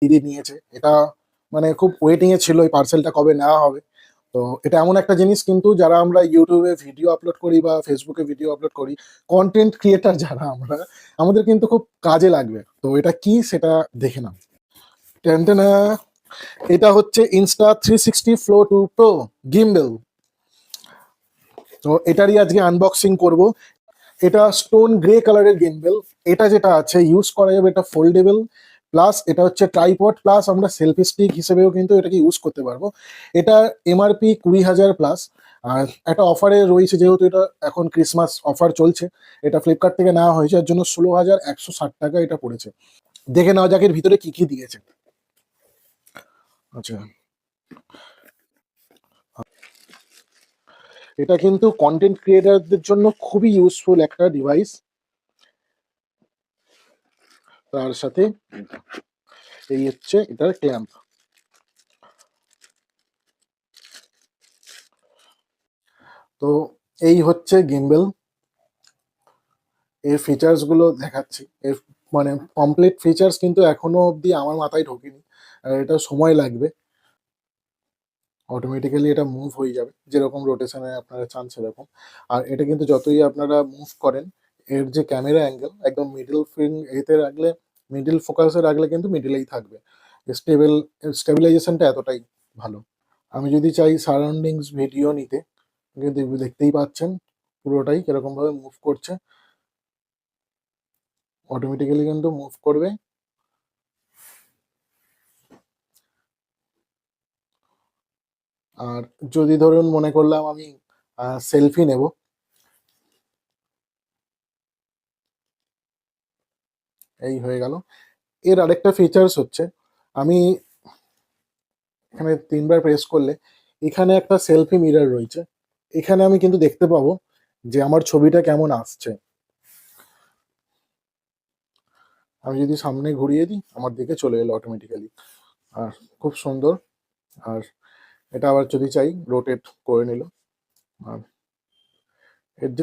দিদি নিয়েছে। এটা মানে খুব ওয়েটিং এ ছিল এই পার্সেলটা কবে নেওয়া হবে। তো এটা এমন একটা জিনিস কিন্তু যারা আমরা ইউটিউবে ভিডিও আপলোড করি বা ফেসবুকে ভিডিও আপলোড করি, কন্টেন্ট ক্রিয়েটার যারা আমরা, আমাদের কিন্তু খুব কাজে লাগবে। তো এটা কি সেটা দেখে নাও। টেনটেনা, এটা হচ্ছে Insta360 Flow 2 Pro গিম্বেল। তো এটারই আজকে আনবক্সিং করব। এটা স্টোন গ্রে কালারের গিম্বেল। এটা যেটা আছে ইউজ করা যাবে, এটা ফোল্ডেবল, প্লাস এটা হচ্ছে ট্রাইপড, প্লাস আমরা সেলফি স্টিক হিসেবেও কিন্তু এটাকে ইউজ করতে পারবো। এটা এমআরপি 20,000 প্লাস। আর একটা অফারে রয়েছে, যেহেতু এটা এখন ক্রিসমাস অফার চলছে, এটা ফ্লিপকার্ট থেকে নেওয়া হয়েছে, এর জন্য 16,160 টাকা এটা পড়েছে। দেখে নেওয়া যাক এর ভিতরে কি কি দিয়েছে। আচ্ছা, এটা কিন্তু কন্টেন্ট ক্রিয়েটারদের জন্য খুবই ইউজফুল একটা ডিভাইস। তার সাথে এই হচ্ছে এটার ক্ল্যাম্প। তো এই হচ্ছে গিম্বেল, এর ফিচার্স গুলো দেখাচ্ছি। এর মানে কমপ্লিট ফিচার্স কিন্তু এখনো অবধি আমার মাথায় ঢোকেনি, আর এটা সময় লাগবে। অটোমেটিক্যালি এটা মুভ হয়ে যাবে যেরকম রোটেশনে আপনারা চান সেরকম। আর এটা কিন্তু যতই আপনারা মুভ করেন, এর যে ক্যামেরা অ্যাঙ্গেল একদম মিডল ফিং এতে রাখলে, মিডল ফোকাসে রাখলে কিন্তু মিডলেই থাকবে। স্টেবিলাইজেশনটা এতটাই ভালো। আমি যদি চাই সারাউন্ডিংস ভিডিও নিতে, কিন্তু দেখতেই পাচ্ছেন পুরোটাই কিরকম ভাবে মুভ করছে, অটোমেটিক্যালি কিন্তু মুভ করবে। আর যদি ধরুন মনে করলাম আমি সেলফি নেব, এই হয়ে গেল। এর আরেকটা ফিচার্স হচ্ছে, আমি এখানে 3বার প্রেস করলে এখানে একটা সেলফি মিরর রয়েছে। এখানে আমি কিন্তু দেখতে পাবো যে আমার ছবিটা কেমন আসছে। আমি যদি সামনে ঘুরিয়ে দিই, আমার দিকে চলে এলো অটোমেটিক্যালি। আর খুব সুন্দর। আর এটা আবার যদি চাই রোটেট করে নিল। আর এর যে